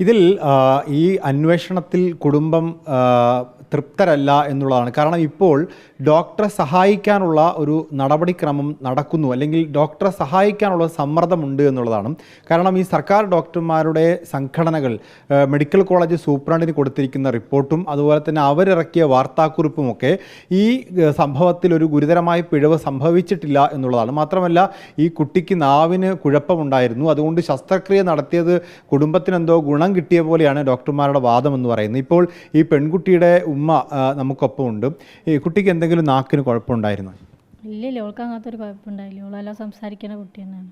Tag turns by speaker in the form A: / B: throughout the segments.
A: ഇതിൽ ഈ അന്വേഷണത്തിൽ കുടുംബം തൃപ്തരല്ല എന്നുള്ളതാണ്. കാരണം ഇപ്പോൾ ഡോക്ടറെ സഹായിക്കാനുള്ള ഒരു നടപടിക്രമം നടക്കുന്നു, അല്ലെങ്കിൽ ഡോക്ടറെ സഹായിക്കാനുള്ള സമ്മർദ്ദമുണ്ട് എന്നുള്ളതാണ്. കാരണം ഈ സർക്കാർ ഡോക്ടർമാരുടെ സംഘടനകൾ മെഡിക്കൽ കോളേജ് സൂപ്രണ്ടിന് കൊടുത്തിരിക്കുന്ന റിപ്പോർട്ടും അതുപോലെ തന്നെ അവരിറക്കിയ വാർത്താക്കുറിപ്പുമൊക്കെ ഈ സംഭവത്തിൽ ഒരു ഗുരുതരമായ പിഴവ് സംഭവിച്ചിട്ടില്ല എന്നുള്ളതാണ്. മാത്രമല്ല ഈ കുട്ടിക്ക് നാവിന് കുഴപ്പമുണ്ടായിരുന്നു, അതുകൊണ്ട് ശസ്ത്രക്രിയ നടത്തിയത് കുടുംബത്തിനെന്തോ ഗുണം കിട്ടിയ പോലെയാണ് ഡോക്ടർമാരുടെ വാദം എന്ന് പറയുന്നത്. ഇപ്പോൾ ഈ പെൺകുട്ടിയുടെ ഉമ്മ നമുക്കൊപ്പം ഉണ്ട്. ഈ കുട്ടിക്ക് എന്തെങ്കിലും നാക്കിന് കുഴപ്പമുണ്ടായിരുന്നു?
B: ഇല്ലല്ലോ, അവൾക്ക് അങ്ങനത്തെ ഒരു കുഴപ്പമുണ്ടായില്ല. അവളെല്ലാം സംസാരിക്കുന്ന കുട്ടി തന്നെയാണ്,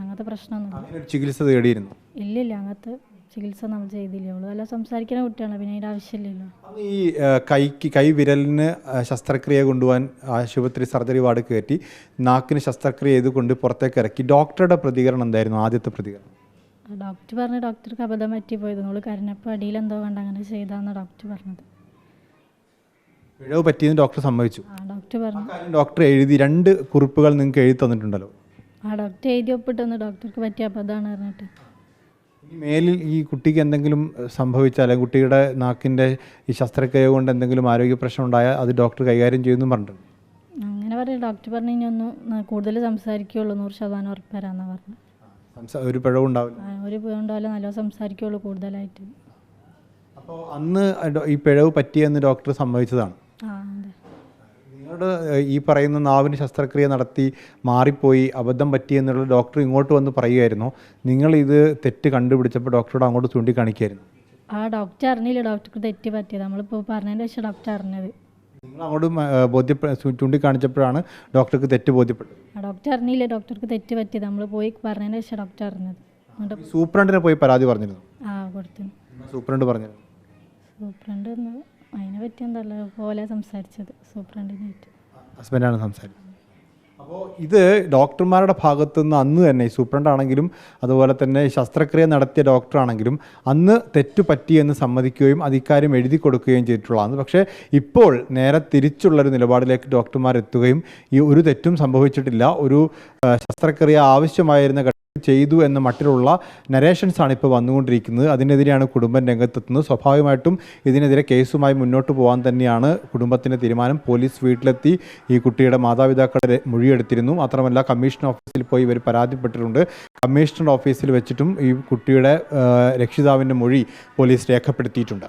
B: അങ്ങനത്തെ പ്രശ്നമൊന്നും.
A: ചികിത്സ തേടിയിരുന്നു?
B: ഇല്ലില്ല, അങ്ങനത്തെ ചികിത്സ നമ്മൾ ചെയ്തില്ല. അവൾ നല്ല സംസാരിക്കുന്ന കുട്ടിയാണ്, പിന്നെ അതിൻ്റെ ആവശ്യമില്ലല്ലോ.
A: ഈ കൈ വിരലിന് ശസ്ത്രക്രിയ കൊണ്ടുപോകാൻ ആശുപത്രി സർജറി വാർഡ് കയറ്റി നാക്കിന് ശസ്ത്രക്രിയ ചെയ്ത് കൊണ്ട് പുറത്തേക്ക് ഇറക്കി. ഡോക്ടറുടെ പ്രതികരണം എന്തായിരുന്നു? ആദ്യത്തെ പ്രതികരണം
B: ഡോക്ടർ പറഞ്ഞു ഡോക്ടർക്ക് അബദ്ധം പറ്റിപ്പോയത്, നമ്മൾ കരഞ്ഞപ്പോൾ അടിയിൽ എന്തോ കണ്ട് അങ്ങനെ ചെയ്താന്ന് ഡോക്ടർ പറഞ്ഞത്.
A: പിഴവ് പറ്റിയെന്ന് ഡോക്ടർ സമ്മതിച്ചു?
B: ഡോക്ടർ പറഞ്ഞു.
A: ഡോക്ടർ എഴുതി 2 കുറിപ്പുകൾ നിങ്ങൾക്ക് എഴുതി തന്നിട്ടുണ്ടല്ലോ.
B: ഡോക്ടർ എഴുതി ഒപ്പിട്ടെന്ന് ഡോക്ടർക്ക് പറ്റിയ അബദ്ധമാണ് പറഞ്ഞിട്ട്.
A: മേലിൽ ഈ കുട്ടിക്ക് എന്തെങ്കിലും സംഭവിച്ചാൽ, കുട്ടിയുടെ നാക്കിൻ്റെ ഈ ശസ്ത്രക്രിയ കൊണ്ട് എന്തെങ്കിലും ആരോഗ്യ പ്രശ്നം ഉണ്ടായാൽ അത് ഡോക്ടർ കൈകാര്യം ചെയ്യുമെന്നും പറഞ്ഞിട്ടുണ്ട്.
B: അങ്ങനെ പറയും. ഡോക്ടർ പറഞ്ഞു ഇനി ഒന്ന് കൂടുതൽ സംസാരിക്കുകയുള്ളൂ, 100% ഉറപ്പരാന്ന് പറഞ്ഞു.
A: ഒരു പിഴവുണ്ടാവില്ല?
B: ഒരു പിഴവുണ്ടാവില്ല, നല്ല സംസാരിക്കുകയുള്ളൂ കൂടുതലായിട്ട്.
A: അപ്പോൾ അന്ന് ഈ പിഴവ് പറ്റിയെന്ന് ഡോക്ടർ സമ്മതിച്ചതാണ്? നിങ്ങളുടെ ഈ പറയുന്ന നാവിന് ശസ്ത്രക്രിയ നടത്തി മാറിപ്പോയി അബദ്ധം പറ്റിയെന്നുള്ള ഡോക്ടർ ഇങ്ങോട്ട് വന്ന് പറയുമായിരുന്നു, നിങ്ങൾ ഇത് തെറ്റ് കണ്ടുപിടിച്ചപ്പോൾ ഡോക്ടറോട് അങ്ങോട്ട് ചൂണ്ടിക്കാണിക്കായിരുന്നു?
B: ഡോക്ടർ അറിഞ്ഞില്ല ഡോക്ടർക്ക് തെറ്റ് പറ്റിയത്, നമ്മളിപ്പോൾ പറഞ്ഞതിന് ശേഷം ഡോക്ടർ അറിഞ്ഞത്.
A: നിങ്ങൾ അങ്ങോട്ട് ചൂണ്ടിക്കാണിച്ചപ്പോഴാണ് ഡോക്ടർക്ക് തെറ്റ് ബോധ്യപ്പെട്ടത്?
B: ഡോക്ടർ അറിഞ്ഞില്ല ഡോക്ടർക്ക് തെറ്റ് പറ്റിയത്, നമ്മൾ പോയി പറഞ്ഞതിന് ശേഷം ഡോക്ടർ അറിഞ്ഞത്.
A: സൂപ്രണ്ടിനെ പോയി പരാതി പറഞ്ഞിരുന്നു?
B: കൊടുത്തു.
A: സൂപ്രണ്ട് പറഞ്ഞിരുന്നു?
B: സൂപ്രണ്ട് അതിനെ പറ്റി എന്തല്ല പോലെ സംസാരിച്ചത്, സൂപ്രണ്ടിനായിട്ട്.
A: ഹസ്ബൻഡാണ് സംസാരിച്ചത്. അപ്പോൾ ഇത് ഡോക്ടർമാരുടെ ഭാഗത്തുനിന്ന് അന്ന് തന്നെ ഈ സൂപ്രണ്ടാണെങ്കിലും അതുപോലെ തന്നെ ശസ്ത്രക്രിയ നടത്തിയ ഡോക്ടറാണെങ്കിലും അന്ന് തെറ്റു പറ്റിയെന്ന് സമ്മതിക്കുകയും അതിക്കാര്യം എഴുതി കൊടുക്കുകയും ചെയ്തിട്ടുള്ളതാണ്. പക്ഷേ ഇപ്പോൾ നേരെ തിരിച്ചുള്ളൊരു നിലപാടിലേക്ക് ഡോക്ടർമാർ എത്തുകയും ഈ ഒരു തെറ്റും സംഭവിച്ചിട്ടില്ല, ഒരു ശസ്ത്രക്രിയ ആവശ്യമായിരുന്ന ചെയ്തു എന്ന മട്ടിലുള്ള നരേഷൻസാണ് ഇപ്പോൾ വന്നുകൊണ്ടിരിക്കുന്നത്. അതിനെതിരെയാണ് കുടുംബം രംഗത്തെത്തുന്നത്. സ്വാഭാവികമായിട്ടും ഇതിനെതിരെ കേസുമായി മുന്നോട്ട് പോകാൻ തന്നെയാണ് കുടുംബത്തിൻ്റെ തീരുമാനം. പോലീസ് വീട്ടിലെത്തി ഈ കുട്ടിയുടെ മാതാപിതാക്കളുടെ മൊഴിയെടുത്തിരുന്നു. മാത്രമല്ല കമ്മീഷൻ ഓഫീസിൽ പോയി ഇവർ പരാതിപ്പെട്ടിട്ടുണ്ട്. കമ്മീഷണർ ഓഫീസിൽ വെച്ചിട്ടും ഈ കുട്ടിയുടെ രക്ഷിതാവിൻ്റെ മൊഴി പോലീസ് രേഖപ്പെടുത്തിയിട്ടുണ്ട്.